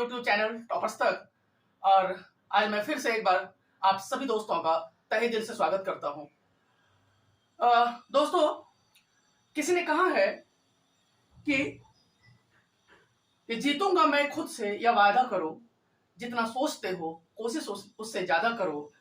YouTube channel toppers तक। और आज मैं फिर से एक बार आप सभी दोस्तों का तहे दिल से स्वागत करता हूं। दोस्तों, किसी ने कहा है कि जीतूंगा मैं खुद से, या वादा करो, जितना सोचते हो कोशिश उससे ज्यादा करो,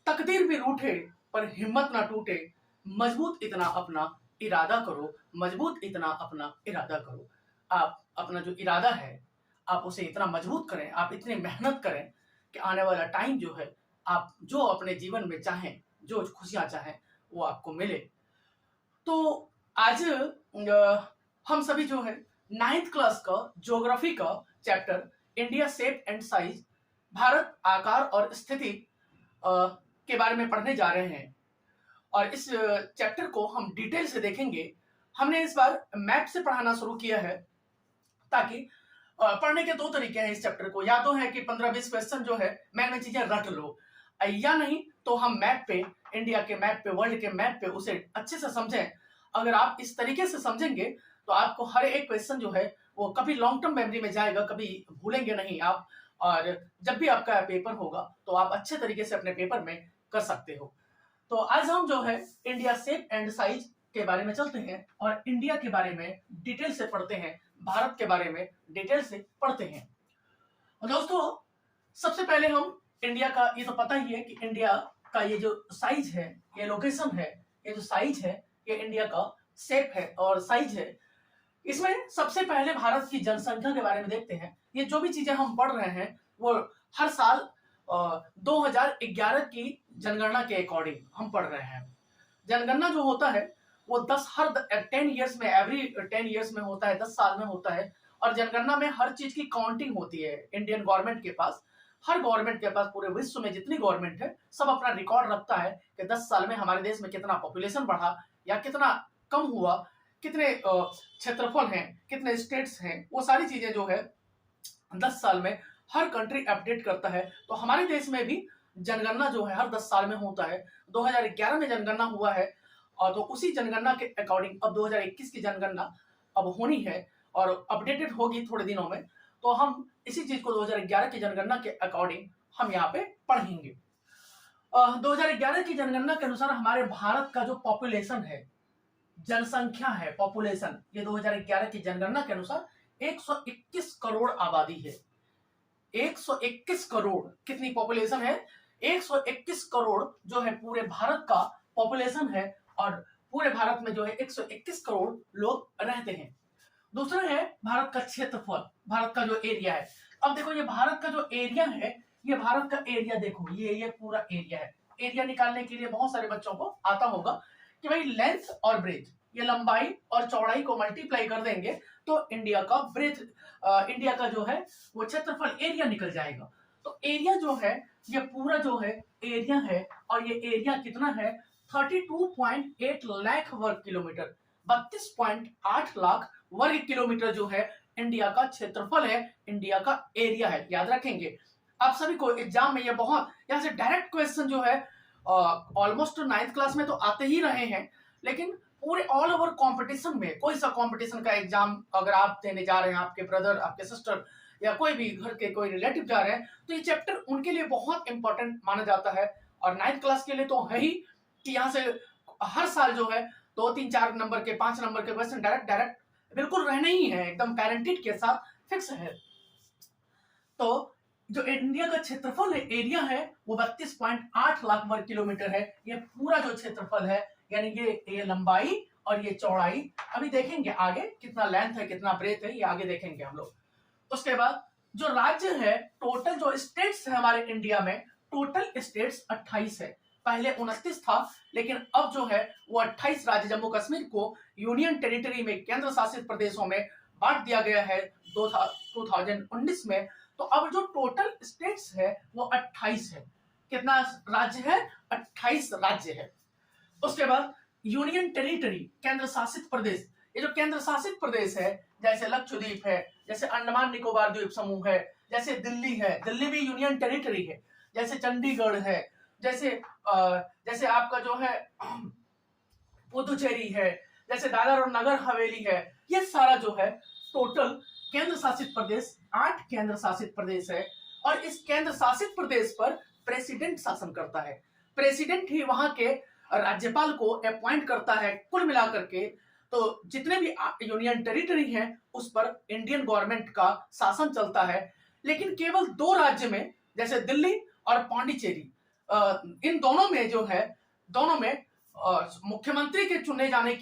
तकदीर भी रूठे पर हिम्मत ना टूटे, मजबूत इतना अपना इरादा करो, मजबूत इतना अपना इरादा करो। आप अपना जो इरादा है आप उसे इतना मजबूत करें, आप इतनी मेहनत करें कि आने वाला टाइम जो है, आप जो अपने जीवन में चाहें, जो खुशियां चाहें, वो आपको मिले। तो आज हम सभी जो है 9th क्लास का ज्योग्राफी का chapter India shape and size, Bharat आकार और स्थिति के बारे में पढ़ने जा रहे हैं। और इस चैप्टर को हम डिटेल से देखेंगे। हमने इस बार मैप से पढ़ाना शुरू किया है, ताकि पढ़ने के दो तरीके हैं इस चैप्टर को। या तो है कि 15-20 क्वेश्चन जो है मैंने चीजें रट लो, या नहीं तो हम मैप पे, इंडिया के मैप पे, वर्ल्ड के मैप पे उसे अच्छे से समझें। अगर आप इस तरीके से समझेंगे तो आपको हर एक क्वेश्चन जो है वो कभी लॉन्ग टर्म मेमोरी में जाएगा, कभी भूलेंगे नहीं आप। और जब भी आपका पेपर होगा तो आप अच्छे तरीके से अपने पेपर में कर सकते हो। तो आज हम जो है इंडिया शेप एंड साइज के बारे में चलते हैं और इंडिया के बारे में डिटेल से पढ़ते हैं, भारत के बारे में डिटेल से पढ़ते हैं। और दोस्तों, सबसे पहले हम इंडिया का, ये तो पता ही है कि इंडिया का ये जो साइज है, ये लोकेशन है, ये जो साइज है, ये इंडिया का शेप है और साइज है। इसमें सबसे पहले भारत की जनसंख्या के बारे में देखते हैं। ये जो भी चीजें हम पढ़ रहे हैं वो हर साल 2011 की जनगणना के अकॉर्डिंग हम पढ़ रहे हैं। जनगणना जो होता है वो 10 ईयर्स में, एवरी 10 ईयर्स में होता है, 10 साल में होता है। और जनगणना में हर चीज की काउंटिंग होती है। इंडियन गवर्नमेंट के पास, हर गवर्नमेंट के पास, पूरे विश्व में जितनी गवर्नमेंट है सब अपना रिकॉर्ड रखता है कि 10 साल में हमारे देश में कितना पॉपुलेशन बढ़ा या कितना कम हुआ, कितने क्षेत्रफल हैं, कितने स्टेट्स हैं। वो सारी चीजें जो है 10 साल में हर कंट्री अपडेट करता है। तो हमारे देश में भी जनगणना जो है हर 10 साल में होता है। 2011 में जनगणना हुआ है और तो उसी जनगणना के अकॉर्डिंग अब 2021 की जनगणना अब होनी है और अपडेटेड होगी थोड़े दिनों में। तो हम इसी चीज को 2011 की जनगणना के अकॉर्डिंग हम यहाँ पे पढ़ेंगे। 2011 की जनगणना के अनुसार हमारे भारत का जो पॉपुलेशन है, जनसंख्या है, पॉपुलेशन, ये 2011 की जनगणना के अनुसार 121 करोड़ आबादी है। 121 करोड़ कितनी पॉपुलेशन है? 121 करोड़ जो है पूरे भारत का पॉपुलेशन है। और पूरे भारत में जो है 121 करोड़ लोग रहते हैं। दूसरा है भारत का क्षेत्रफल, भारत का जो एरिया है। अब देखो, ये भारत का जो एरिया है, ये भारत का एरिया देखो, ये पूरा एरिया है। एरिया निकालने के लिए बहुत सारे बच्चों को आता होगा कि भाई लेंथ और ब्रेथ, ये लंबाई और चौड़ाई को मल्टीप्लाई कर देंगे तो इंडिया का ब्रेथ, इंडिया का जो है वो क्षेत्रफल, एरिया निकल जाएगा। तो एरिया जो है ये पूरा जो है एरिया है, और ये एरिया कितना है? 32.8 लाख वर्ग किलोमीटर, 32.8 लाख वर्ग किलोमीटर जो है इंडिया का क्षेत्रफल है, इंडिया का एरिया है। याद रखेंगे आप सभी को एग्जाम में ये बहुत, यहाँ से डायरेक्ट क्वेश्चन जो है ऑलमोस्ट 9th क्लास में तो आते ही रहे हैं, लेकिन पूरे ऑल ओवर कंपटीशन में, कोई सा कंपटीशन का एग्जाम अगर आप देने जा रहे हैं, आपके ब्रदर, आपके सिस्टर या कोई भी घर के कोई रिलेटिव जा रहे हैं, तो ये चैप्टर उनके लिए बहुत इंपॉर्टेंट माना जाता है। और 9th क्लास के लिए तो है ही कि यहाँ से हर साल जो है 2, 3, 4 नंबर के, 5 नंबर के क्वेश्चन डायरेक्ट बिल्कुल रहने ही है, एकदम गारंटीड के साथ फिक्स है। तो जो इंडिया का क्षेत्रफल है, एरिया है, वो 32.8 लाख वर्ग किलोमीटर है। ये पूरा जो क्षेत्रफल है, यानी ये लंबाई और ये चौड़ाई, अभी देखेंगे आगे कितना लेंथ है, कितना ब्रेथ है, ये आगे देखेंगे हम लोग। उसके बाद जो राज्य है, टोटल जो स्टेट्स है हमारे इंडिया में, टोटल स्टेट्स 28 है। पहले 29 था, लेकिन अब जो है वो 28 राज्य, जम्मू कश्मीर को यूनियन टेरिटरी में, केंद्र शासित प्रदेशों में बांट दिया गया है 2019 में। तो अब जो टोटल स्टेट्स है वो 28 है। कितना राज्य है? 28 राज्य है। उसके बाद यूनियन टेरिटरी, केंद्र शासित प्रदेश। ये जो केंद्र शासित प्रदेश है, जैसे लक्षद्वीप है, जैसे अंडमान निकोबार द्वीप समूह है, जैसे दिल्ली है, दिल्ली भी यूनियन टेरिटरी है, जैसे चंडीगढ़ है, जैसे आपका जो है पुदुचेरी है, जैसे दादर और नगर हवेली है, ये सारा जो है टोटल केंद्र शासित प्रदेश, 8 केंद्र शासित प्रदेश है और इस केंद्र शासित प्रदेश पर प्रेसिडेंट शासन करता है। प्रेसिडेंट ही वहां के राज्यपाल को अपॉइंट करता है। कुल मिलाकर के तो जितने भी यूनियन टेरिटरी हैं उस पर इंडियन गवर्नमेंट का शासन चलता है। लेकिन केवल 2 राज्य में, जैसे दिल्ली और पांडिचेरी, इन दोनों में जो है, दोनों में मुख्यमंत्री के चुने जाने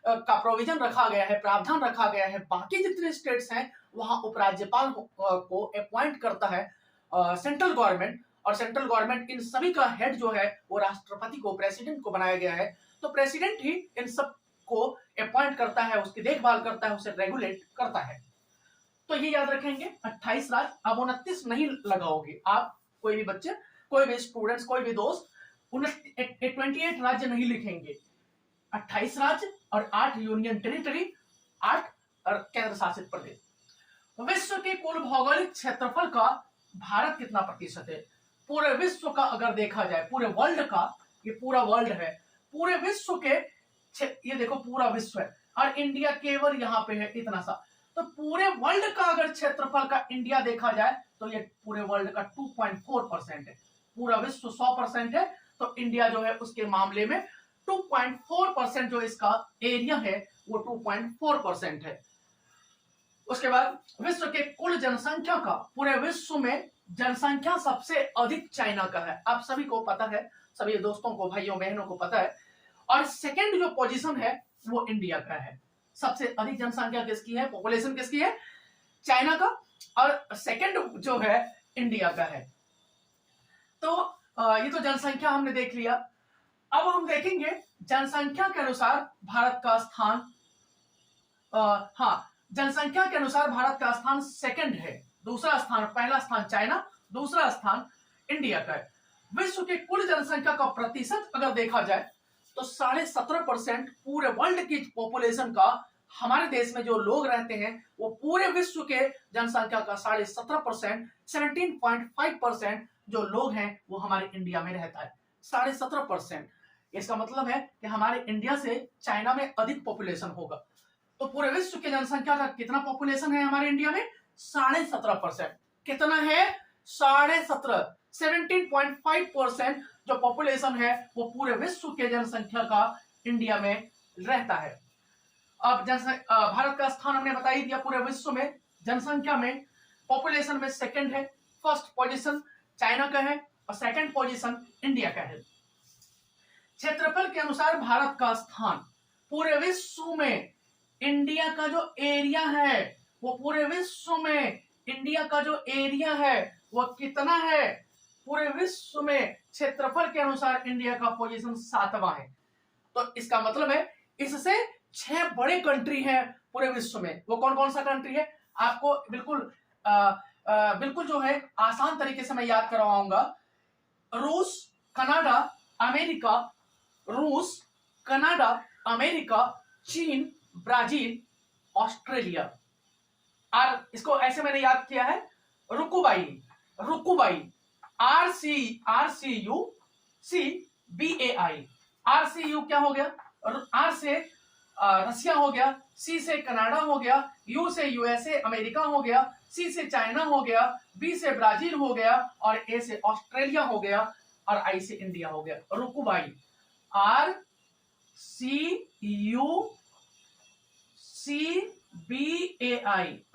का प्रोविजन रखा गया है, प्रावधान रखा गया है। बाकी जितने स्टेट्स हैं वहां उपराज्यपाल को अपॉइंट करता है सेंट्रल गवर्नमेंट, और सेंट्रल गवर्नमेंट इन सभी का हेड जो है वो राष्ट्रपति को, प्रेसिडेंट को बनाया गया है। तो प्रेसिडेंट ही इन सब को अपॉइंट करता है, उसकी देखभाल करता है, उसे रेगुलेट करता है। तो ये याद रखेंगे 28 राज्य। अब 29 नहीं लगाओगे आप, कोई भी बच्चे, कोई भी स्टूडेंट्स, कोई भी दोस्त 28 राज्य नहीं लिखेंगे। 28 राज्य और 8 यूनियन टेरिटरी, 8 केंद्र शासित प्रदेश। विश्व के कुल भौगोलिक क्षेत्रफल का भारत कितना प्रतिशत है? पूरे विश्व का अगर देखा जाए, पूरे वर्ल्ड का, ये पूरा वर्ल्ड है, पूरे विश्व के, ये देखो पूरा विश्व है और इंडिया केवल यहाँ पे है इतना सा। तो पूरे वर्ल्ड का अगर क्षेत्रफल का इंडिया देखा जाए तो ये पूरे वर्ल्ड का 2.4% है। पूरा विश्व 100% है तो इंडिया जो है उसके मामले में 2.4% जो इसका एरिया है वो 2.4% है। उसके बाद विश्व के कुल जनसंख्या का, पूरे विश्व में जनसंख्या सबसे अधिक चाइना का है। आप सभी को पता है, सभी दोस्तों को, भाइयों बहनों को पता है। और सेकंड जो पोजीशन है वो इंडिया का है। सबसे अधिक जनसंख्या किसकी है, पॉपुलेशन किसकी है? चाइना का, और सेकंड जो है इंडिया का है। तो ये तो जनसंख्या हमने देख लिया। अब हम देखेंगे जनसंख्या के अनुसार भारत का स्थान। हाँ, जनसंख्या के अनुसार भारत का स्थान सेकंड है। दूसरा स्थान, पहला स्थान चाइना, दूसरा स्थान इंडिया का है। विश्व के कुल जनसंख्या का प्रतिशत अगर देखा जाए तो 17.5% पूरे वर्ल्ड की पॉपुलेशन का, हमारे देश में जो लोग रहते हैं वो पूरे विश्व के जनसंख्या का 17.5%, 17.5% जो लोग हैं वो हमारे इंडिया में रहता है। 17.5%। इसका मतलब है कि हमारे इंडिया से चाइना में अधिक पॉपुलेशन होगा। तो पूरे विश्व की जनसंख्या का कितना पॉपुलेशन है हमारे इंडिया में? 17.5%। कितना है? 17.5, 17.5% जो पॉपुलेशन है वो पूरे विश्व के जनसंख्या का इंडिया में रहता है। अब भारत का स्थान हमने बता ही दिया। पूरे विश्व में जनसंख्या में, पॉपुलेशन में सेकंड है। फर्स्ट पोजीशन चाइना का है और सेकंड पोजीशन इंडिया का है। क्षेत्रफल के अनुसार भारत का स्थान पूरे विश्व में, इंडिया का जो एरिया है वो, पूरे विश्व में इंडिया का जो एरिया है वो कितना है? पूरे विश्व में क्षेत्रफल के अनुसार इंडिया का पोजीशन 7वां है। तो इसका मतलब है इससे 6 बड़े कंट्री हैं पूरे विश्व में। वो कौन कौन सा कंट्री है आपको बिल्कुल जो है आसान तरीके से मैं याद करवाऊंगा। रूस, कनाडा, अमेरिका, रूस, कनाडा, अमेरिका, चीन, ब्राजील, ऑस्ट्रेलिया। और इसको ऐसे मैंने याद किया है, रुकुबाई, रुकुबाई, RCUCBAI। RCU क्या हो गया? R से रसिया हो गया, C से कनाडा हो गया, U से USA अमेरिका हो गया, C से चाइना हो गया, B से ब्राजील हो गया और A से ऑस्ट्रेलिया हो गया और I से इंडिया हो गया। रुकुबाई, RCUCBAI,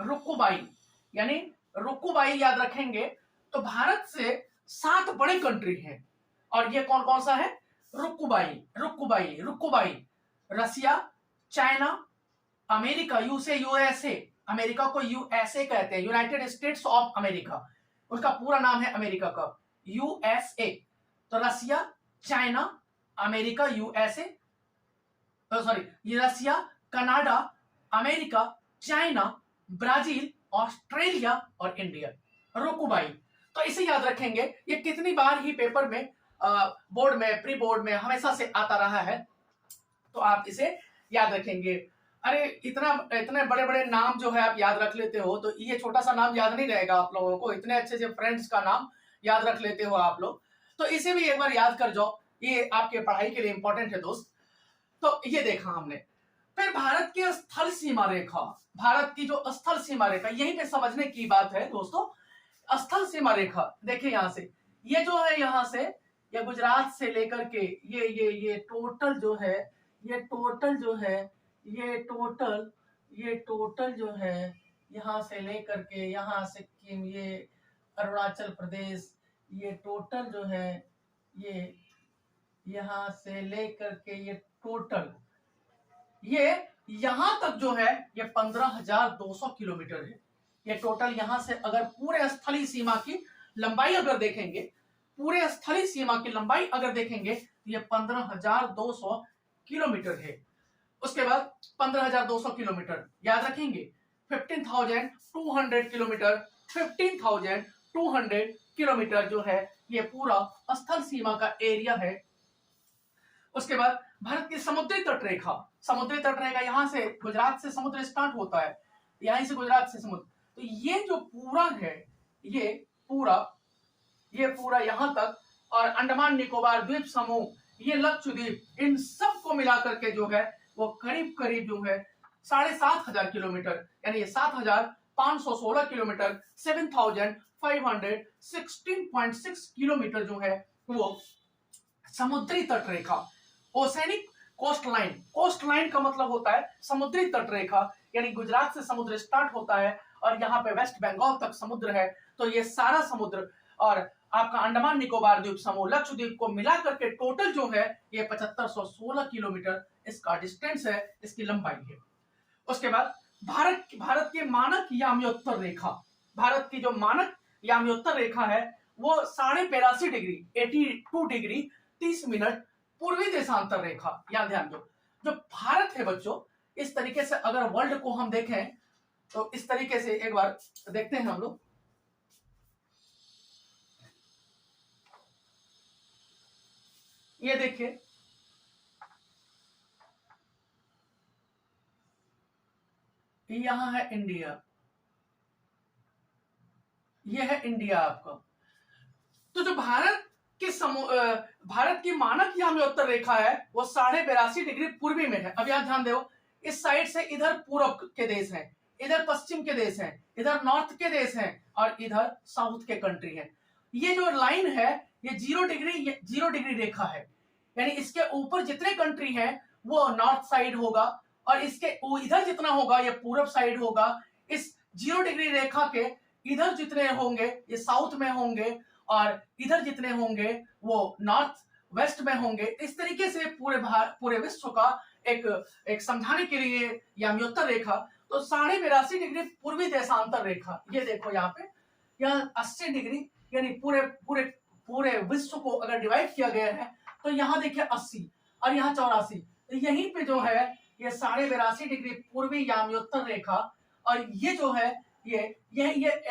रुकुबाई। यानी रुकुबाई याद रखेंगे तो भारत से 7 बड़े कंट्री हैं। और ये कौन कौन सा है? रुकुबाई, रुकुबाई, रुकुबाई। रसिया, चाइना, अमेरिका, USA, अमेरिका को USA कहते हैं, यूनाइटेड स्टेट्स ऑफ अमेरिका, उसका पूरा नाम है अमेरिका का, USA। तो Russia, China, America, USA, sorry, Russia, Canada, America, China, Brazil, Australia और इंडिया। रुकुबाई। तो इसे याद रखेंगे। ये कितनी बार ही पेपर में, बोर्ड में, प्री बोर्ड में हमेशा से आता रहा है, तो आप इसे याद रखेंगे। अरे इतने बड़े बड़े नाम जो है आप याद रख लेते हो, तो ये छोटा सा नाम याद नहीं रहेगा आप लोगों को। इतने अच्छे से फ्रेंड्स का नाम याद रख लेते हो आप लोग, तो इसे भी एक बार याद कर जाओ, ये आपके पढ़ाई के लिए इंपॉर्टेंट है दोस्त। तो ये देखा हमने। फिर भारत की स्थल सीमा रेखा, भारत की जो स्थल सीमा रेखा, यहीं पे समझने की बात है दोस्तों। स्थल सीमा रेखा देखिए यहां से, ये जो है यहां से, ये गुजरात से लेकर के ये टोटल जो है, ये टोटल जो है, ये टोटल जो है, यहां से लेकर के यहां सिक्किम, ये अरुणाचल प्रदेश, ये टोटल जो है, ये यहां से लेकर के ये टोटल, ये यहां तक जो है ये 15,200 किलोमीटर है। ये टोटल यहां से अगर पूरे स्थलीय सीमा की लंबाई अगर देखेंगे, पूरे स्थलीय सीमा की लंबाई अगर देखेंगे तो ये 15,200 किलोमीटर है। उसके बाद 15,200 किलोमीटर याद रखेंगे, 15,200 किलोमीटर, 15,200 किलोमीटर जो है ये पूरा स्थल सीमा का एरिया है। उसके बाद भारत की समुद्री तट रेखा, समुद्री तट रेखा यहां से गुजरात से समुद्र स्टार्ट होता है, यहीं से गुजरात से समुद्र, तो ये जो पूरा है, ये पूरा यहां तक, और अंडमान निकोबार द्वीप समूह, ये लक्षद्वीप, इन सब को मिलाकर के जो है वो करीब करीब जो है 7,500 किलोमीटर, यानी 7,516 किलोमीटर, 7,516.6 किलोमीटर जो है वो समुद्री तट रेखा, oceanic coastline, coastline का मतलब होता है समुद्री तट रेखा, यानी गुजरात से समुद्र स्टार्ट होता है और यहाँ पे वेस्ट बंगाल तक समुद्र है, तो ये सारा समुद्र और आपका अंडमान निकोबार द्वीप समूह, लक्षद्वीप को मिला करके टोटल जो है ये 7,516 किलोमीटर इसका डिस्टेंस है, इसकी लंबाई है। उसके बाद भारत के मानक याम्योत्तर रेखा, भारत की जो मानक याम्योत्तर रेखा है वो 82.5 डिग्री, 82 डिग्री 30 मिनट पूर्वी देशांतर रेखा। यहां ध्यान दो, जो भारत है बच्चों, इस तरीके से अगर वर्ल्ड को हम देखें तो इस तरीके से एक बार देखते हैं हम लोग, ये देखिए, यहां है इंडिया, ये है इंडिया आपका। तो जो भारत की मानक याम्योत्तर रेखा है वो 82.5 डिग्री पूर्वी में है। अब यहां ध्यान दो, इस साइड से इधर पूरब के देश हैं, इधर पश्चिम के देश हैं, इधर नॉर्थ के देश हैं और इधर साउथ के कंट्री हैं। ये जो लाइन है ये 0 डिग्री रेखा है, यानी इसके ऊपर जितने कंट्री हैं वो नॉर्थ साइड होगा और इसके इधर जितना होगा ये पूरब साइड होगा। इस 0 डिग्री रेखा के इधर जितने होंगे ये साउथ में होंगे और इधर जितने होंगे वो नॉर्थ वेस्ट में होंगे। इस तरीके से पूरे विश्व का एक समझाने के लिए याम्योत्तर रेखा। तो 82.5 डिग्री पूर्वी देशांतर रेखा, ये देखो यहाँ पे, यहाँ 80 डिग्री, यानी पूरे विश्व को अगर डिवाइड किया गया है तो यहाँ देखिए 80 और यहाँ 84, तो यहीं पे जो है ये 82.5 डिग्री पूर्वी याम्योत्तर रेखा, और ये जो है ये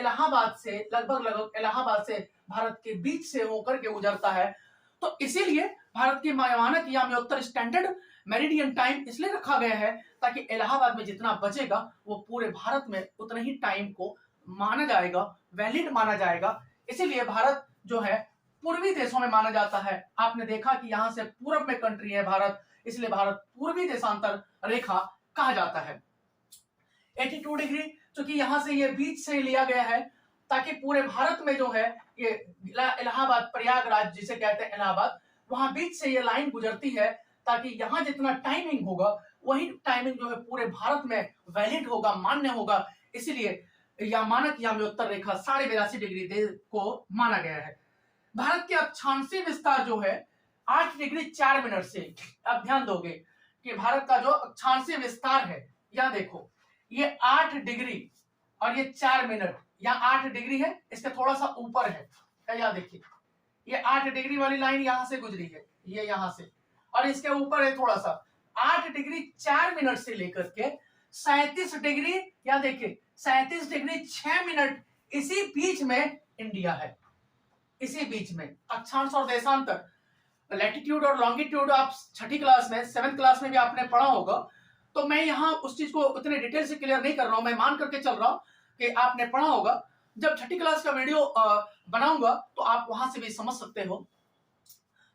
इलाहाबाद से लगभग इलाहाबाद से भारत के बीच से होकर के गुजरता है। तो इसीलिए भारत की मानक याम्योत्तर स्टैंडर्ड मेरिडियन टाइम इसलिए रखा गया है ताकि इलाहाबाद में जितना बचेगा वो पूरे भारत में उतना ही टाइम को माना जाएगा, वैलिड माना जाएगा। इसीलिए भारत जो है पूर्वी देशों में माना जाता है। आपने देखा कि यहाँ से पूर्व में कंट्री है भारत, इसलिए भारत पूर्वी देशांतर रेखा कहा जाता है। 82 डिग्री क्योंकि यहाँ से ये बीच से लिया गया है ताकि पूरे भारत में जो है ये इलाहाबाद, प्रयागराज जिसे कहते हैं इलाहाबाद, वहां बीच से ये लाइन गुजरती है ताकि यहाँ जितना टाइमिंग होगा वही टाइमिंग जो है पूरे भारत में वैलिड होगा, मान्य होगा। इसीलिए यह मानक याम्योत्तर रेखा 82.5 डिग्री को माना गया है। भारत के अक्षांशीय विस्तार जो है 8 डिग्री 4 मिनट से, अब ध्यान दोगे कि भारत का जो अक्षांशीय विस्तार है, यह देखो ये 8 डिग्री और ये 4 मिनट, यहाँ 8 डिग्री है, इसके थोड़ा सा ऊपर है, यहाँ देखिए ये 8 डिग्री वाली लाइन यहाँ से गुजरी है, ये यहाँ से, और इसके ऊपर है थोड़ा सा 8 डिग्री 4 मिनट से लेकर के 37 डिग्री, यहाँ देखिए 37 डिग्री 6 मिनट, इसी बीच में इंडिया है। इसी बीच में अक्षांश और देशांतर, लैटिट्यूड और लॉन्गिट्यूड आप 6ठी क्लास में, 7th क्लास में भी आपने पढ़ा होगा, तो मैं यहाँ उस चीज को उतने डिटेल से क्लियर नहीं कर रहा हूं, मैं मान करके चल रहा हूं कि आपने पढ़ा होगा। जब 6ठी क्लास का वीडियो बनाऊंगा तो आप वहां से भी समझ सकते हो।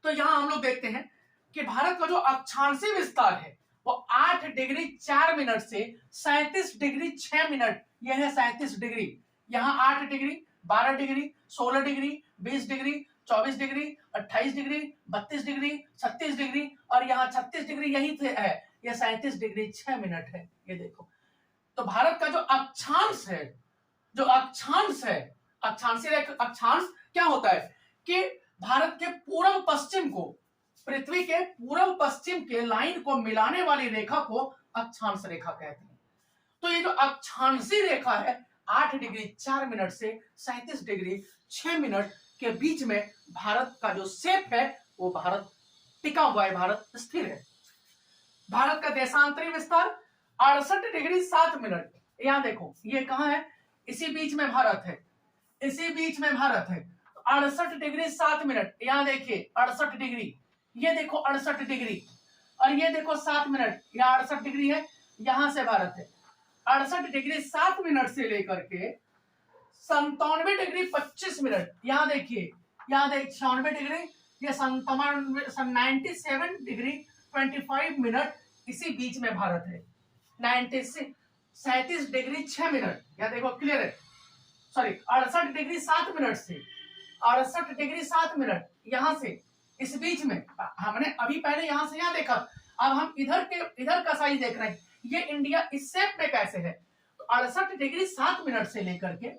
तो यहाँ हम लोग देखते हैं कि भारत का जो अक्षांशीय विस्तार है वो 8 डिग्री 4 मिनट से 37 डिग्री 6 मिनट, यह है 37 डिग्री। यहाँ 8 degree, 12 degree, 16 degree, 20 degree, 24 degree, 28 degree, 32 degree, 36 degree और यहाँ 36 डिग्री यही है, यह 37 डिग्री 6 मिनट है। ये देखो, तो भारत का जो अक्षांश है, जो अक्षांश है, अक्षांश क्या होता है कि भारत के पूर्व पश्चिम को, पृथ्वी के पूर्व पश्चिम के लाइन को मिलाने वाली रेखा को अक्षांश रेखा कहते हैं। तो ये जो अक्षांशी रेखा है 8 डिग्री 4 मिनट से 37 डिग्री 6 मिनट के बीच में भारत का जो शेप है वो भारत टिका हुआ है, भारत स्थिर है। भारत का देशांतरी विस्तार 68 डिग्री 7 मिनट। यहां देखो ये कहां है, इसी बीच में भारत है, इसी बीच में भारत है। 68 डिग्री 7 मिनट, यहां देखिए 68 डिग्री, ये देखो 68 डिग्री और ये देखो 7 मिनट, यहाँ 68 डिग्री है, यहां से भारत है। 68 डिग्री 7 मिनट से लेकर के 97 डिग्री 25 मिनट, यहां देखिए, यहाँ देख 96 डिग्री, ये 97 डिग्री 25 मिनट, इसी बीच में भारत है। 37 डिग्री 6 मिनट, यह देखो क्लियर है, सॉरी 68 डिग्री 7 मिनट से 68 डिग्री 7 मिनट, यहां से इस बीच में हमने अभी पहले यहां से यहां देखा, अब हम इधर का साइज देख रहे हैं, ये इंडिया इस शेप में कैसे है। तो 68 डिग्री 7 मिनट से लेकर के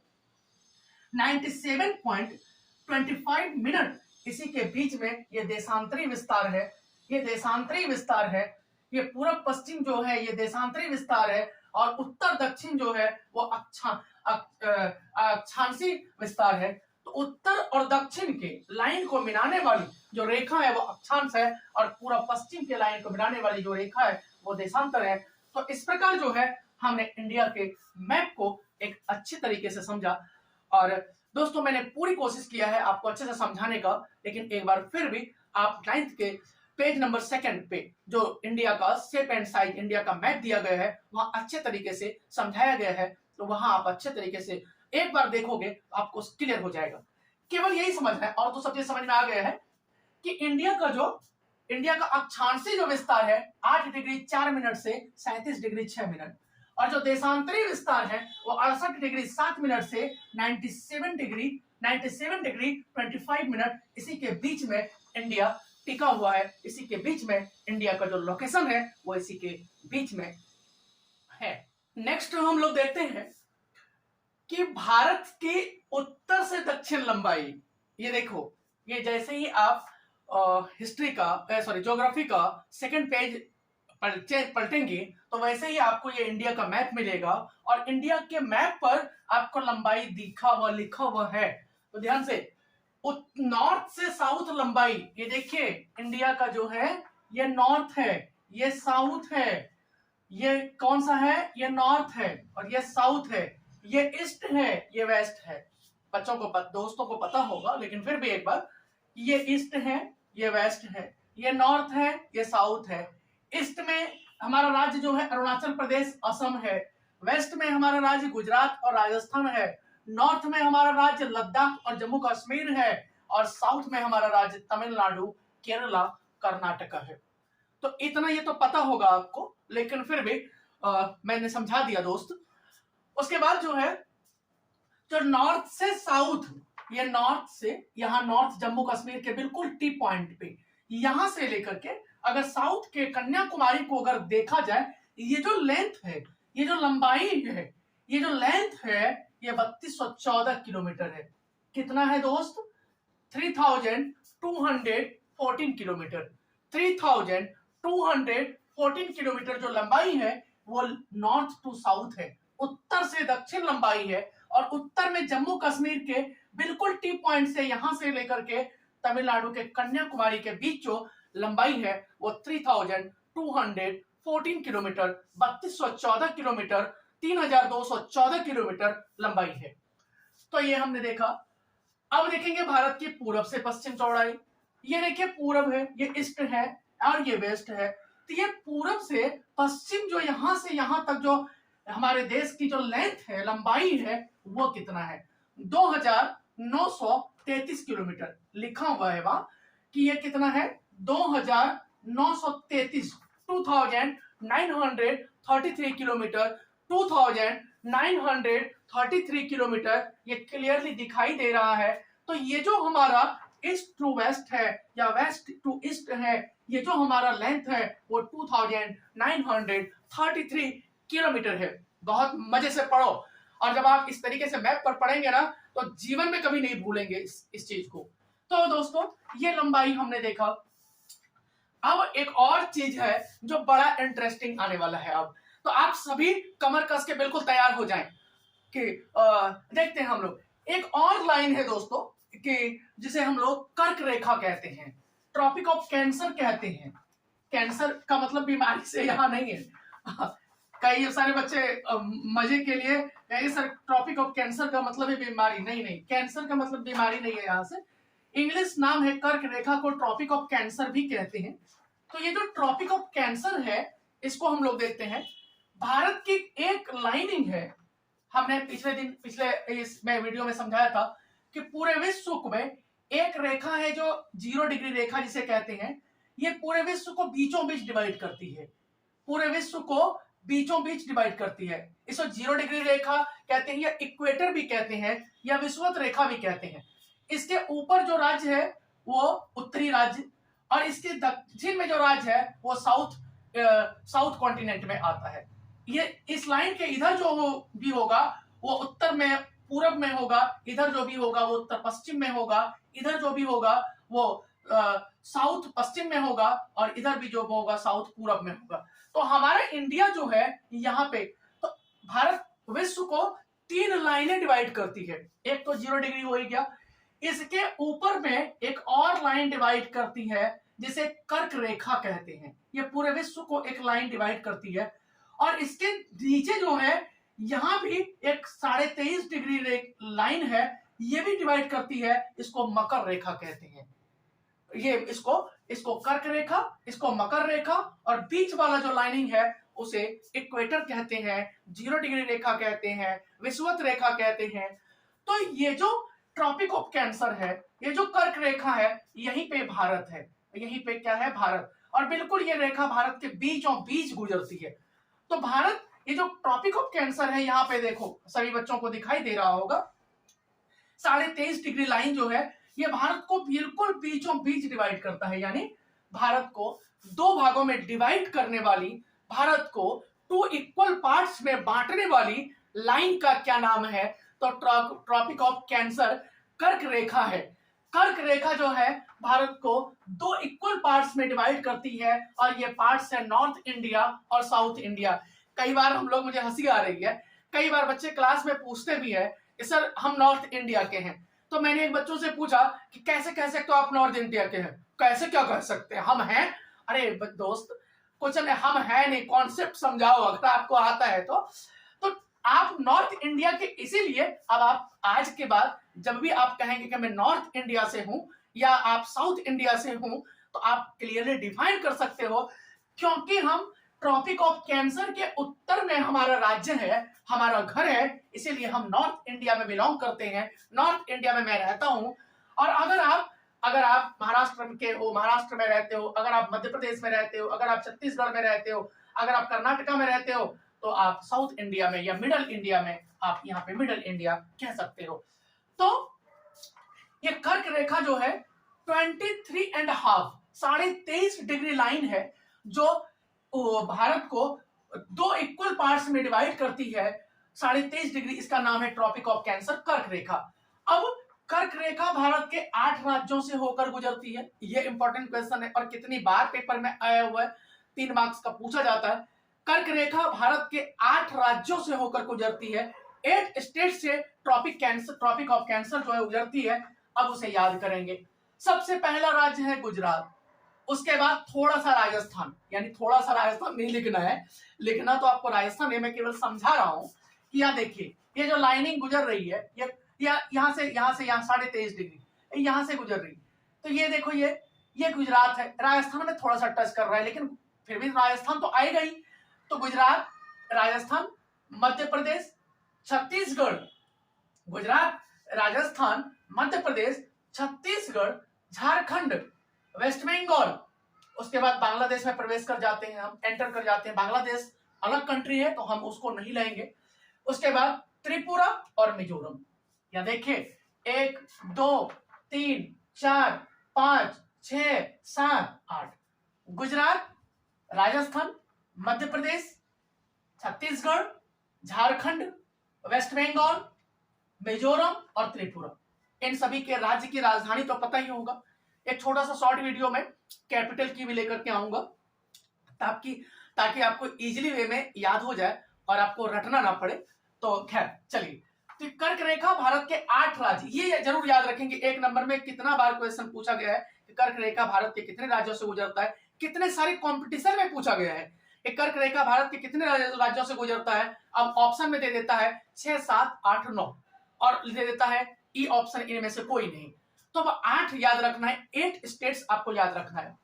97.25 मिनट, इसी के बीच में ये देशांतरी विस्तार है, ये देशांतरी विस्तार है, ये पूर्व पश्चिम जो है ये देशांतरी विस्तार है और उत्तर दक्षिण जो है वो अक्षांशी विस्तार है। तो उत्तर और दक्षिण के लाइन को मिलाने वाली जो रेखा है वो अक्षांश है और पूरा पश्चिम के लाइन को मिलाने वाली जो रेखा है वो देशांतर है। तो इस प्रकार जो है हमने इंडिया के मैप को एक अच्छी तरीके से समझा और दोस्तों मैंने पूरी कोशिश किया है आपको अच्छे से समझाने का, लेकिन एक बार फिर भी आप 9th के पेज नंबर 2 पे जो इंडिया का शेप एंड साइज इंडिया का मैप दिया गया है वहां अच्छे तरीके से समझाया गया है। तो वहां आप अच्छे तरीके से एक बार देखोगे तो आपको क्लियर हो जाएगा। केवल यही समझना है और तो सब चीज समझ में आ गया है कि इंडिया का अक्षांशी जो विस्तार है 8 डिग्री 4 मिनट से 37 डिग्री 6 मिनट और जो देशांतरी विस्तार है वो 68 डिग्री 7 मिनट से 97 डिग्री 25 मिनट, इसी के बीच में इंडिया टिका हुआ है, इसी के बीच में इंडिया का जो लोकेशन है वो इसी के बीच में है। नेक्स्ट हम लोग देखते हैं कि भारत की उत्तर से दक्षिण लंबाई, ये देखो, ये जैसे ही आप हिस्ट्री का ज्योग्राफी का 2nd पेज पलटेंगे तो वैसे ही आपको ये इंडिया का मैप मिलेगा और इंडिया के मैप पर आपको लंबाई लिखा हुआ है। तो ध्यान से नॉर्थ से साउथ लंबाई, ये देखिए इंडिया का जो है ये नॉर्थ है, ये साउथ है, ये कौन सा है, ये नॉर्थ है और ये साउथ है, ये ईस्ट है, ये वेस्ट है। बच्चों को दोस्तों को पता होगा लेकिन फिर भी एक बार, ये ईस्ट है, ये वेस्ट है, ये नॉर्थ है, ये साउथ है। ईस्ट में हमारा राज्य जो है अरुणाचल प्रदेश असम है, वेस्ट में हमारा राज्य गुजरात और राजस्थान है, नॉर्थ में हमारा राज्य लद्दाख और जम्मू कश्मीर है और साउथ में हमारा राज्य तमिलनाडु केरला कर्नाटक है। तो इतना ये तो पता होगा आपको, लेकिन फिर भी मैंने समझा दिया दोस्त। उसके बाद जो है जो नॉर्थ से साउथ, ये नॉर्थ से यहाँ नॉर्थ जम्मू कश्मीर के बिल्कुल टी पॉइंट पे, यहां से लेकर के अगर साउथ के कन्याकुमारी को अगर देखा जाए, ये जो लेंथ है, ये जो लंबाई है, ये जो लेंथ है ये 3214 किलोमीटर है। कितना है दोस्त? 3214 किलोमीटर। 3214 किलोमीटर जो लंबाई है वो नॉर्थ टू साउथ है, उत्तर से दक्षिण लंबाई है और उत्तर में जम्मू कश्मीर के बिल्कुल टी पॉइंट से यहां से लेकर के तमिलनाडु के कन्याकुमारी के बीच जो लंबाई है वो 3214 किलोमीटर, 3214 किलोमीटर, 3214 किलोमीटर लंबाई है। तो ये हमने देखा। अब देखेंगे भारत की पूर्व से पश्चिम चौड़ाई। ये देखिए पूर्व है, ये ईस्ट है और ये वेस्ट है। तो ये पूर्व से पश्चिम जो यहां से यहां तक जो हमारे देश की जो लेंथ है, लंबाई है, वो कितना है? 2933 किलोमीटर लिखा हुआ है वहां कि ये कितना है? 2933 2933 किलोमीटर, 2933 किलोमीटर ये क्लियरली दिखाई दे रहा है। तो ये जो हमारा ईस्ट टू वेस्ट है या वेस्ट टू ईस्ट है, ये जो हमारा लेंथ है वो 2933 किलोमीटर है। बहुत मजे से पढ़ो, और जब आप इस तरीके से मैप पर पढ़ेंगे ना तो जीवन में कभी नहीं भूलेंगे इस चीज को। तो दोस्तों ये लंबाई हमने देखा। अब एक और चीज है जो बड़ा इंटरेस्टिंग आने वाला है। अब तो आप सभी कमर कस के बिल्कुल तैयार हो जाएं कि देखते हैं हम लोग। एक और लाइन है दोस्तों कि जिसे हम लोग कर्क रेखा कहते हैं, ट्रॉपिक ऑफ कैंसर कहते हैं। कैंसर का मतलब बीमारी से यहाँ नहीं है। कई सारे बच्चे मजे के लिए कहेंगे सर ट्रॉपिक ऑफ कैंसर का मतलब है बीमारी। नहीं नहीं, कैंसर का मतलब बीमारी नहीं है। यहाँ से इंग्लिश नाम है कर्क रेखा को ट्रॉपिक ऑफ कैंसर भी कहते हैं। तो ये जो ट्रॉपिक ऑफ कैंसर है इसको हम लोग देखते हैं। भारत की एक लाइनिंग है, हमने पिछले इसमें वीडियो में समझाया था कि पूरे विश्व में एक रेखा है जो 0 डिग्री रेखा जिसे कहते हैं, ये पूरे विश्व को बीचों बीच डिवाइड करती है। पूरे विश्व को बीचों बीच डिवाइड करती है। इसको 0 डिग्री रेखा कहते हैं या इक्वेटर भी कहते हैं या विषुवत रेखा भी कहते हैं। इसके ऊपर जो राज्य है वो उत्तरी राज्य, और इसके दक्षिण में जो राज्य है वो साउथ कॉन्टिनेंट में आता है। ये इस लाइन के इधर जो भी होगा वो उत्तर में पूरब में होगा, इधर जो भी होगा वो उत्तर पश्चिम में होगा, इधर जो भी होगा वो साउथ पश्चिम में होगा, और इधर भी जो होगा साउथ पूरब में होगा। तो हमारा इंडिया जो है यहाँ पे, तो भारत विश्व को 3 लाइनें डिवाइड करती है। एक तो 0 डिग्री हो ही गया, इसके ऊपर में एक और लाइन डिवाइड करती है जिसे कर्क रेखा कहते हैं। ये पूरे विश्व को एक लाइन डिवाइड करती है, और इसके नीचे जो है यहां भी एक 23.5 डिग्री लाइन है, ये भी डिवाइड करती है। इसको मकर रेखा कहते हैं। ये इसको कर्क रेखा, इसको मकर रेखा, और बीच वाला जो लाइनिंग है उसे इक्वेटर कहते हैं, 0 डिग्री रेखा कहते हैं, विषुवत रेखा कहते हैं। तो ये जो ट्रॉपिक ऑफ कैंसर है, ये जो कर्क रेखा है, यहीं पे भारत है। यहीं पे क्या है? भारत। और बिल्कुल ये रेखा भारत के बीचों बीच गुजरती है। तो भारत, ये जो ट्रॉपिक ऑफ कैंसर है, यहाँ पे देखो सभी बच्चों को दिखाई दे रहा होगा 23.5 डिग्री लाइन जो है ये भारत को बिल्कुल बीचों बीच डिवाइड करता है। यानी भारत को 2 भागों में डिवाइड करने वाली, भारत को 2 इक्वल पार्ट्स में बांटने वाली लाइन का क्या नाम है? तो ट्रॉपिक ऑफ कैंसर कर्क रेखा है। कर्क रेखा जो है भारत को 2 इक्वल पार्ट्स में डिवाइड करती है, और ये पार्ट्स है नॉर्थ इंडिया और साउथ इंडिया। कई बार हम लोग, मुझे हंसी आ रही है, कई बार बच्चे क्लास में पूछते भी है कि सर हम नॉर्थ इंडिया के हैं। तो मैंने एक बच्चों से पूछा कि कैसे कह सकते हो आप नॉर्थ इंडिया के हैं? कैसे क्या कह सकते हैं, हम हैं। अरे दोस्त कुछ नहीं, हम हैं नहीं, कॉन्सेप्ट समझाओ अगर आपको आता है तो आप नॉर्थ इंडिया के, इसीलिए अब आप आज के बाद जब भी आप कहेंगे कि मैं नॉर्थ इंडिया से हूं या आप साउथ इंडिया से हूं, तो आप क्लियरली डिफाइन कर सकते हो, क्योंकि हम ट्रॉपिक ऑफ कैंसर के उत्तर में हमारा राज्य है, हमारा घर है, इसीलिए हम नॉर्थ इंडिया में बिलोंग करते हैं। नॉर्थ इंडिया में मैं रहता हूं। और अगर आप महाराष्ट्र के हो, महाराष्ट्र में रहते हो, अगर आप मध्य प्रदेश में रहते हो, अगर आप छत्तीसगढ़ में रहते हो, अगर आप कर्नाटका में रहते हो, तो आप साउथ इंडिया में या मिडल इंडिया में, आप यहाँ पे मिडल इंडिया कह सकते हो। तो ये कर्क रेखा जो है 23.5 डिग्री लाइन है जो भारत को 2 इक्वल पार्ट्स में डिवाइड करती है। 23.5 डिग्री, इसका नाम है ट्रॉपिक ऑफ कैंसर कर्क रेखा। अब कर्क रेखा भारत के 8 राज्यों से होकर गुजरती है। ये इंपॉर्टेंट क्वेश्चन है और कितनी बार पेपर में आया हुआ है, 3 मार्क्स का पूछा जाता है। कर्क रेखा भारत के 8 राज्यों से होकर गुजरती है। 8 स्टेट से ट्रॉपिक ऑफ कैंसर जो है गुजरती है। अब उसे याद करेंगे। सबसे पहला राज्य है गुजरात, उसके बाद थोड़ा सा राजस्थान, यानी थोड़ा सा राजस्थान नहीं लिखना है, लिखना तो आपको राजस्थान है, मैं केवल समझा रहा हूं कि यहाँ देखिए ये जो लाइनिंग गुजर रही है, यहाँ से 23.5 डिग्री यहाँ से गुजर रही, तो ये देखो ये गुजरात है। राजस्थान में थोड़ा सा टच कर रहा है, लेकिन फिर भी राजस्थान तो आएगा ही। तो गुजरात, राजस्थान, मध्य प्रदेश, छत्तीसगढ़, गुजरात, राजस्थान, मध्य प्रदेश, छत्तीसगढ़, झारखंड, वेस्ट बंगाल, उसके बाद बांग्लादेश में प्रवेश कर जाते हैं, हम एंटर कर जाते हैं। बांग्लादेश अलग कंट्री है तो हम उसको नहीं लेंगे। उसके बाद त्रिपुरा और मिजोरम, या देखिए 1 2 3 4 5 6 7 8, गुजरात, राजस्थान, मध्य प्रदेश, छत्तीसगढ़, झारखंड, वेस्ट बंगाल, मिजोरम और त्रिपुरा। इन सभी के राज्य की राजधानी तो पता ही होगा। एक छोटा सा शॉर्ट वीडियो में कैपिटल की भी लेकर के आऊंगा ताकि आपको इजीली वे में याद हो जाए और आपको रटना ना पड़े। तो खैर चलिए, तो कर्क रेखा भारत के 8 राज्य, ये जरूर याद रखेंगे। 1 नंबर में कितना बार क्वेश्चन पूछा गया है कि कर्क रेखा भारत के कितने राज्यों से गुजरता है, कितने सारे कॉम्पिटिशन में पूछा गया है। एक कर्क रेखा भारत के कितने राज्यों से गुजरता है, अब ऑप्शन में दे देता है 6 7 8 9 और दे देता है ई ऑप्शन इनमें से कोई नहीं। तो अब 8 याद रखना है, 8 स्टेट्स आपको याद रखना है।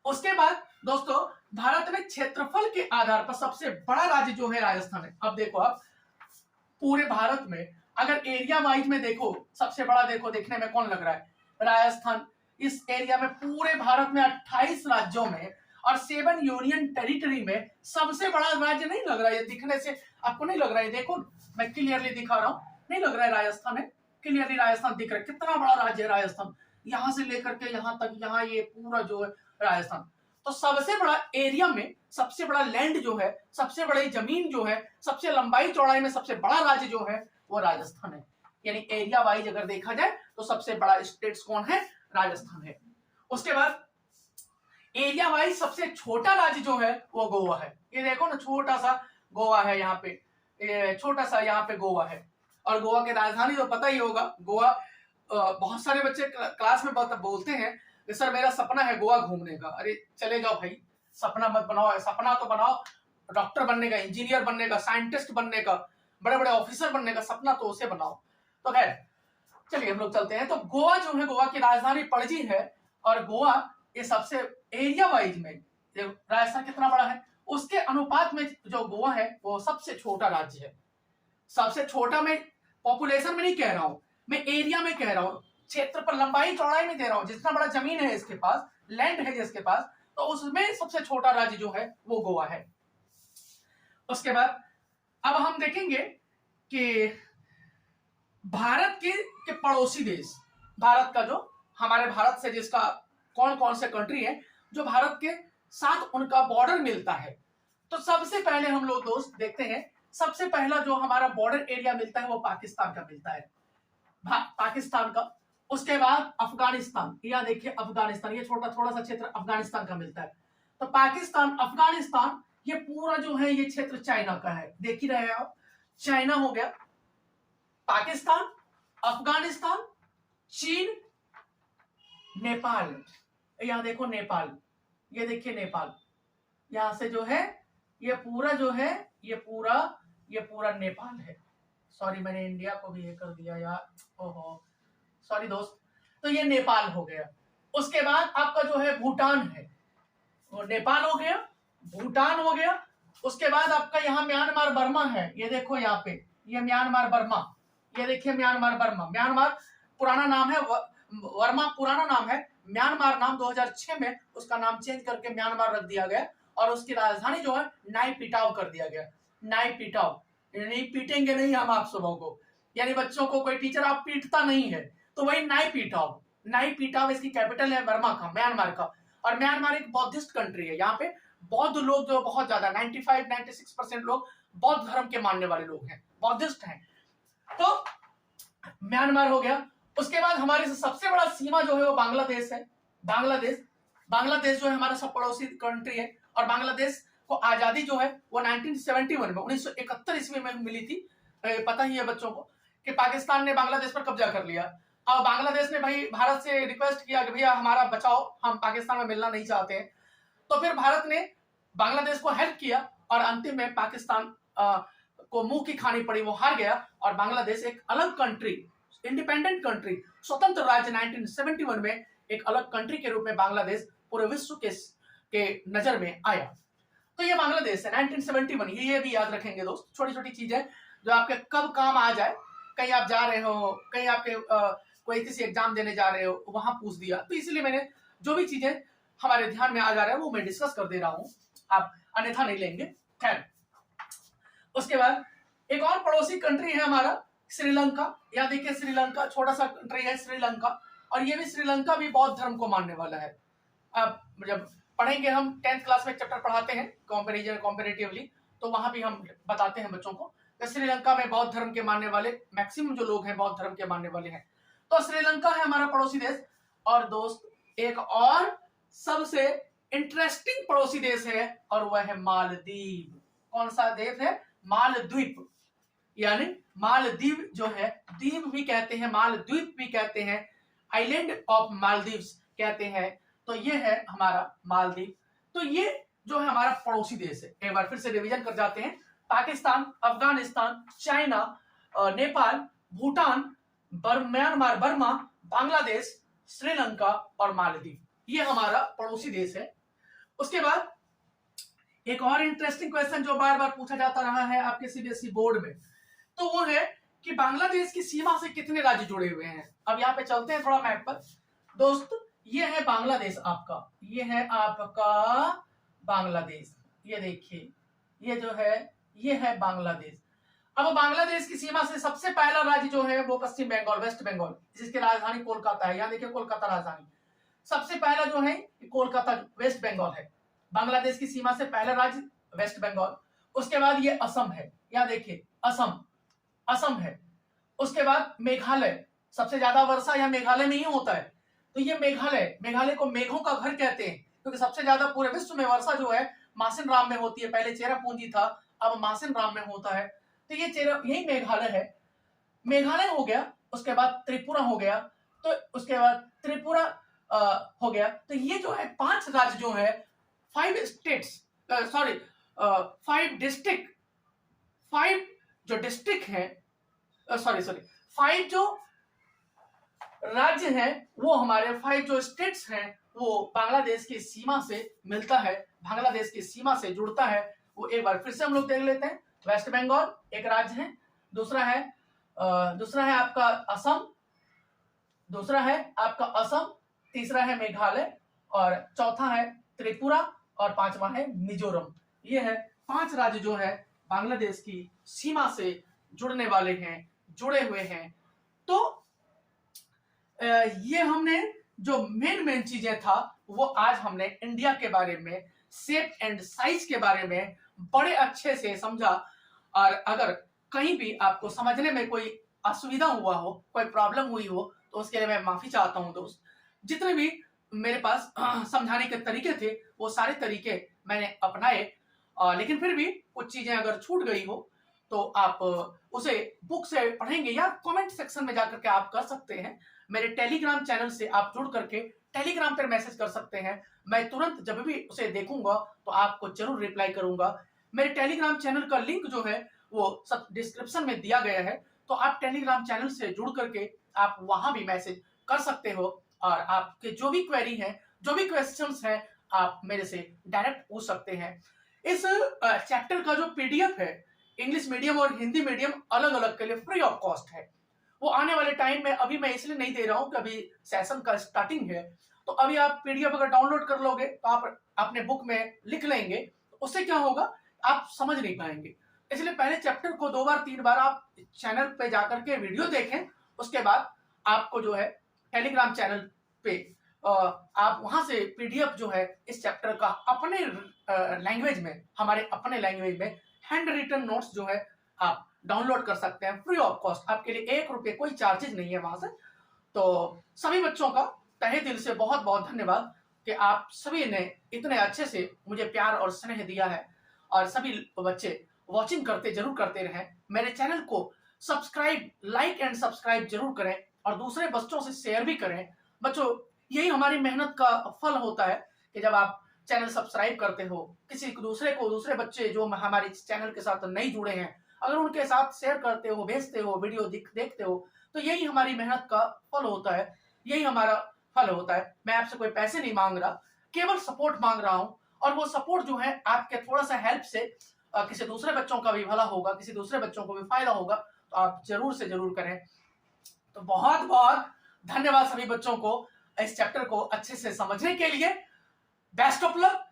उसके बाद दोस्तों भारत में क्षेत्रफल के आधार पर सबसे बड़ा राज्य जो है राजस्थान है। अब देखो, आप पूरे भारत में अगर एरिया वाइज में देखो, सबसे बड़ा देखो देखने में कौन लग रहा है, राजस्थान। इस एरिया में पूरे भारत में 28 राज्यों में और 7 यूनियन टेरिटरी में सबसे बड़ा राज्य नहीं लग रहा है। दिखने से आपको नहीं लग रहा है, देखो मैं क्लियरली दिखा रहा हूं, नहीं लग रहा है राजस्थान है, क्लियरली राजस्थान दिख रहा है। कितना बड़ा राज्य है राजस्थान, यहां से लेकर के यहां तक, यहां ये पूरा जो है राजस्थान। तो सबसे बड़ा एरिया में सबसे बड़ा लैंड जो है, सबसे बड़ी जमीन जो है, सबसे लंबाई चौड़ाई में सबसे बड़ा राज्य जो है वो राजस्थान है। यानी एरिया वाइज अगर देखा जाए तो सबसे बड़ा स्टेट्स कौन है, राजस्थान है। उसके बाद एरिया वाइज सबसे छोटा राज्य जो है वो गोवा है। ये देखो ना, छोटा सा गोवा है यहाँ पे, छोटा सा यहाँ पे गोवा है। और गोवा की राजधानी तो पता ही होगा, गोवा। बहुत सारे बच्चे क्लास में बोलते हैं कि सर मेरा सपना है गोवा घूमने का। अरे चले जाओ भाई, सपना मत बनाओ, सपना तो बनाओ डॉक्टर बनने का, इंजीनियर बनने का, साइंटिस्ट बनने का, बड़े बड़े ऑफिसर बनने का, सपना तो उसे बनाओ। तो खैर चलिए हम लोग चलते हैं। तो गोवा जो है, गोवा की राजधानी पणजी है। और गोवा ये सबसे एरिया वाइज में, राजस्थान कितना बड़ा है उसके अनुपात में जो गोवा है वो सबसे छोटा राज्य है। सबसे छोटा मैं पॉपुलेशन में नहीं कह रहा हूं, मैं एरिया में कह रहा हूं, क्षेत्र पर लंबाई चौड़ाई में दे रहा हूं। जितना बड़ा जमीन है इसके पास, लैंड है जिसके पास, तो उसमें सबसे छोटा राज्य जो है वो गोवा है। उसके बाद अब हम देखेंगे कि भारत के पड़ोसी देश, भारत का जो हमारे भारत से जिसका कौन कौन से कंट्री है जो भारत के साथ उनका बॉर्डर मिलता है। तो सबसे पहले हम लोग दोस्त देखते हैं, सबसे पहला जो हमारा बॉर्डर एरिया मिलता है वो पाकिस्तान का मिलता है, पाकिस्तान का। उसके बाद अफगानिस्तान, या देखिए अफगानिस्तान, ये छोटा थोड़ा सा क्षेत्र अफगानिस्तान का मिलता है। तो पाकिस्तान, अफगानिस्तान, ये पूरा जो है ये क्षेत्र चाइना का है। देख ही रहे हैं आप, चाइना हो गया, पाकिस्तान, अफगानिस्तान, चीन, नेपाल। यहां देखो नेपाल, ये देखिए नेपाल, यहां से जो है ये पूरा जो है ये पूरा नेपाल है। सॉरी मैंने इंडिया को भी ये कर दिया यार, ओहो सॉरी दोस्त। तो ये नेपाल हो गया। उसके बाद आपका जो है भूटान है, वो नेपाल हो गया, भूटान हो गया। उसके बाद आपका यहाँ म्यांमार बर्मा है, ये देखो यहाँ पे, ये म्यांमार बर्मा, ये देखिए म्यांमार बर्मा। म्यांमार पुराना नाम है, वर्मा पुराना नाम है, म्यांमार नाम 2006 में उसका नाम चेंज करके म्यांमार रख दिया गया और उसकी राजधानी जो है नायपीटाव कर दिया गया। नायपीटाव, नहीं पीटेंगे नहीं हम आप सबों को, यानी बच्चों को कोई टीचर आप पीटता नहीं है, तो वही नायपीटाव। नायपीटाव इसकी कैपिटल है बर्मा का, म्यांमार का। और म्यांमार एक बौद्धिस्ट कंट्री है, यहाँ पे बौद्ध लोग जो बहुत ज्यादा 95-96% लोग बौद्ध धर्म के मानने वाले लोग हैं, बौद्धिस्ट हैं। तो म्यांमार हो गया। उसके बाद हमारे सबसे बड़ा सीमा जो है वो बांग्लादेश है। बांग्लादेश जो है हमारा सब पड़ोसी कंट्री है। और बांग्लादेश को आजादी जो है वो 1971 में 1971 ईस्वी में मिली थी। पता ही है बच्चों को कि पाकिस्तान ने बांग्लादेश पर कब्जा कर लिया। अब बांग्लादेश ने भाई भारत से रिक्वेस्ट किया कि भैया हमारा बचाओ, हम पाकिस्तान में मिलना नहीं चाहते हैं। तो फिर भारत ने बांग्लादेश को हेल्प किया और अंतिम में पाकिस्तान को मुंह की खानी पड़ी, वो हार गया और बांग्लादेश एक अलग कंट्री, इंडिपेंडेंट कंट्री, स्वतंत्र राज्य 1971 में एक अलग कंट्री के रूप में बांग्लादेश पूरे विश्व के नजर में आया। तो ये बांग्लादेश है 1971। ये भी याद रखेंगे दोस्त, छोटी छोटी चीजें जो आपके कब काम आ जाए। कहीं आप जा रहे हो, कहीं आपके कोई किसी एग्जाम देने जा रहे हो, वहां पूछ दिया, तो इसलिए मैंने जो भी चीजें हमारे ध्यान में आ जा रहा है वो मैं डिस्कस कर दे रहा हूं, आप अन्यथा नहीं लेंगे। खैर, उसके बाद एक और पड़ोसी कंट्री है हमारा श्रीलंका। यहाँ देखिए श्रीलंका छोटा सा कंट्री है श्रीलंका, और ये भी श्रीलंका भी बौद्ध धर्म को मानने वाला है। अब जब पढ़ेंगे हम 10th क्लास में चैप्टर पढ़ाते हैं कंपैरिजन कंपैरेटिवली, तो वहां भी हम बताते हैं बच्चों को कि श्रीलंका में बौद्ध धर्म के मानने वाले मैक्सिमम जो लोग हैं बौद्ध धर्म के मानने वाले हैं। तो श्रीलंका है हमारा पड़ोसी देश। और दोस्त एक और सबसे इंटरेस्टिंग पड़ोसी देश है और वह है मालदीव। कौन सा देश है? मालद्वीप, यानी मालदीव जो है, द्वीप भी कहते हैं, मालद्वीप भी कहते हैं, आइलैंड ऑफ मालदीव्स कहते हैं। तो ये है हमारा मालदीव। तो ये जो है हमारा पड़ोसी देश है। एक बार फिर से रिवीजन कर जाते हैं। Pakistan, Afghanistan, China, Nepal, Bhutan, Myanmar, Burma, Bangladesh, Sri Lanka और मालदीव, ये हमारा पड़ोसी देश है। उसके बाद एक और इंटरेस्टिंग क्वेश्चन जो बार बार पूछा जाता रहा है आपके सीबीएसई बोर्ड में, तो वो है कि बांग्लादेश की सीमा से कितने राज्य जुड़े हुए हैं। अब यहाँ पे चलते हैं थोड़ा मैप पर। दोस्त ये है बांग्लादेश आपका, ये है आपका बांग्लादेश, ये देखिए ये जो है ये है बांग्लादेश। अब बांग्लादेश की सीमा से सबसे पहला राज्य जो है वो पश्चिम बंगाल, वेस्ट बंगाल, जिसकी राजधानी कोलकाता है। यहाँ देखिए कोलकाता राजधानी, सबसे पहला जो है कोलकाता वेस्ट बंगाल है। बांग्लादेश की सीमा से पहला राज्य वेस्ट बंगाल। उसके बाद ये असम है, यहाँ देखिए असम, असम है। उसके बाद मेघालय, सबसे ज्यादा वर्षा यहाँ मेघालय में ही होता है, तो ये मेघालय, मेघालय को मेघों का घर कहते हैं क्योंकि सबसे ज्यादा पूरे विश्व में वर्षा जो है मासिन राम में होती है। पहले चेरापूंजी था, अब मासिन राम में होता है। तो ये यही मेघालय है। मेघालय हो गया, उसके बाद त्रिपुरा हो गया, तो उसके बाद त्रिपुरा हो गया। तो ये जो है 5 राज्य जो है, 5 स्टेट्स, सॉरी 5 डिस्ट्रिक्ट, 5 जो डिस्ट्रिक्ट है, सॉरी 5 जो राज्य हैं वो हमारे 5 जो स्टेट्स हैं वो बांग्लादेश की सीमा से मिलता है, बांग्लादेश की सीमा से जुड़ता है। वो एक बार फिर से हम लोग देख लेते हैं। वेस्ट बंगाल एक राज्य है, दूसरा है आपका असम, दूसरा है आपका असम, तीसरा है मेघालय, और चौथा है त्रिपुरा, और 5वां है मिजोरम। ये है 5 राज्य जो है बांग्लादेश की सीमा से जुड़ने वाले हैं, जुड़े हुए हैं। तो ये हमने जो मेन चीजें था वो आज हमने इंडिया के बारे में, शेप एंड साइज के बारे में बड़े अच्छे से समझा। और अगर कहीं भी आपको समझने में कोई असुविधा हुआ हो, कोई प्रॉब्लम हुई हो, तो उसके लिए मैं माफी चाहता हूं दोस्त। जितने भी मेरे पास समझाने के तरीके थे वो सारे तरीके मैंने अपनाए, लेकिन फिर भी कुछ चीजें अगर छूट गई हो तो आप उसे बुक से पढ़ेंगे या कमेंट सेक्शन में जाकर के आप कर सकते हैं। मेरे टेलीग्राम चैनल से आप जुड़ करके टेलीग्राम पर मैसेज कर सकते हैं। मैं तुरंत जब भी उसे देखूंगा तो आपको जरूर रिप्लाई करूंगा। मेरे टेलीग्राम चैनल का लिंक जो है वो सब डिस्क्रिप्शन में दिया गया है, तो आप टेलीग्राम चैनल से जुड़ करके आप वहां भी मैसेज कर सकते हो, और आपके जो भी क्वेरी है, जो भी क्वेश्चंस हैं, आप मेरे से डायरेक्ट पूछ सकते हैं। इस चैप्टर का जो पीडीएफ है इंग्लिश मीडियम और हिंदी मीडियम अलग अलग के लिए फ्री ऑफ कॉस्ट है। वो आने वाले टाइम में, अभी मैं इसलिए नहीं दे रहा हूं कि अभी सेशन का स्टार्टिंग है, तो अभी आप पीडीएफ अगर डाउनलोड कर लोगे तो आप अपने बुक में लिख लेंगे, तो उससे क्या होगा आप समझ नहीं पाएंगे। इसलिए पहले चैप्टर को 2 बार 3 बार आप चैनल पे जाकर के वीडियो देखें, उसके बाद आपको जो है टेलीग्राम चैनल पे आप वहां से पीडीएफ जो है इस चैप्टर का अपने लैंग्वेज में, हमारे अपने लैंग्वेज में हैंड रिटन नोट्स जो है आप डाउनलोड कर सकते हैं फ्री ऑफ कॉस्ट। आपके लिए 1 रुपये कोई चार्जेज नहीं है वहां से। तो सभी बच्चों का तहे दिल से बहुत बहुत धन्यवाद कि आप सभी ने इतने अच्छे से मुझे प्यार और स्नेह दिया है, और सभी बच्चे वॉचिंग करते जरूर करते रहें। मेरे चैनल को सब्सक्राइब, लाइक एंड सब्सक्राइब जरूर करें, और दूसरे बच्चों से शेयर भी करें। बच्चों यही हमारी मेहनत का फल होता है कि जब आप चैनल सब्सक्राइब करते हो, किसी दूसरे बच्चे जो हमारे चैनल के साथ नहीं जुड़े हैं, अगर उनके साथ शेयर करते हो, भेजते हो, वीडियो देखते हो, तो यही हमारी मेहनत का फल होता है, यही हमारा फल होता है। मैं आपसे कोई पैसे नहीं मांग रहा, केवल सपोर्ट मांग रहा हूं, और वो सपोर्ट जो है आपके थोड़ा सा हेल्प से किसी दूसरे बच्चों का भी भला होगा, किसी दूसरे बच्चों को भी फायदा होगा, तो आप जरूर से जरूर करें। तो बहुत बहुत धन्यवाद सभी बच्चों को इस चैप्टर को अच्छे से समझने के लिए। Best of luck.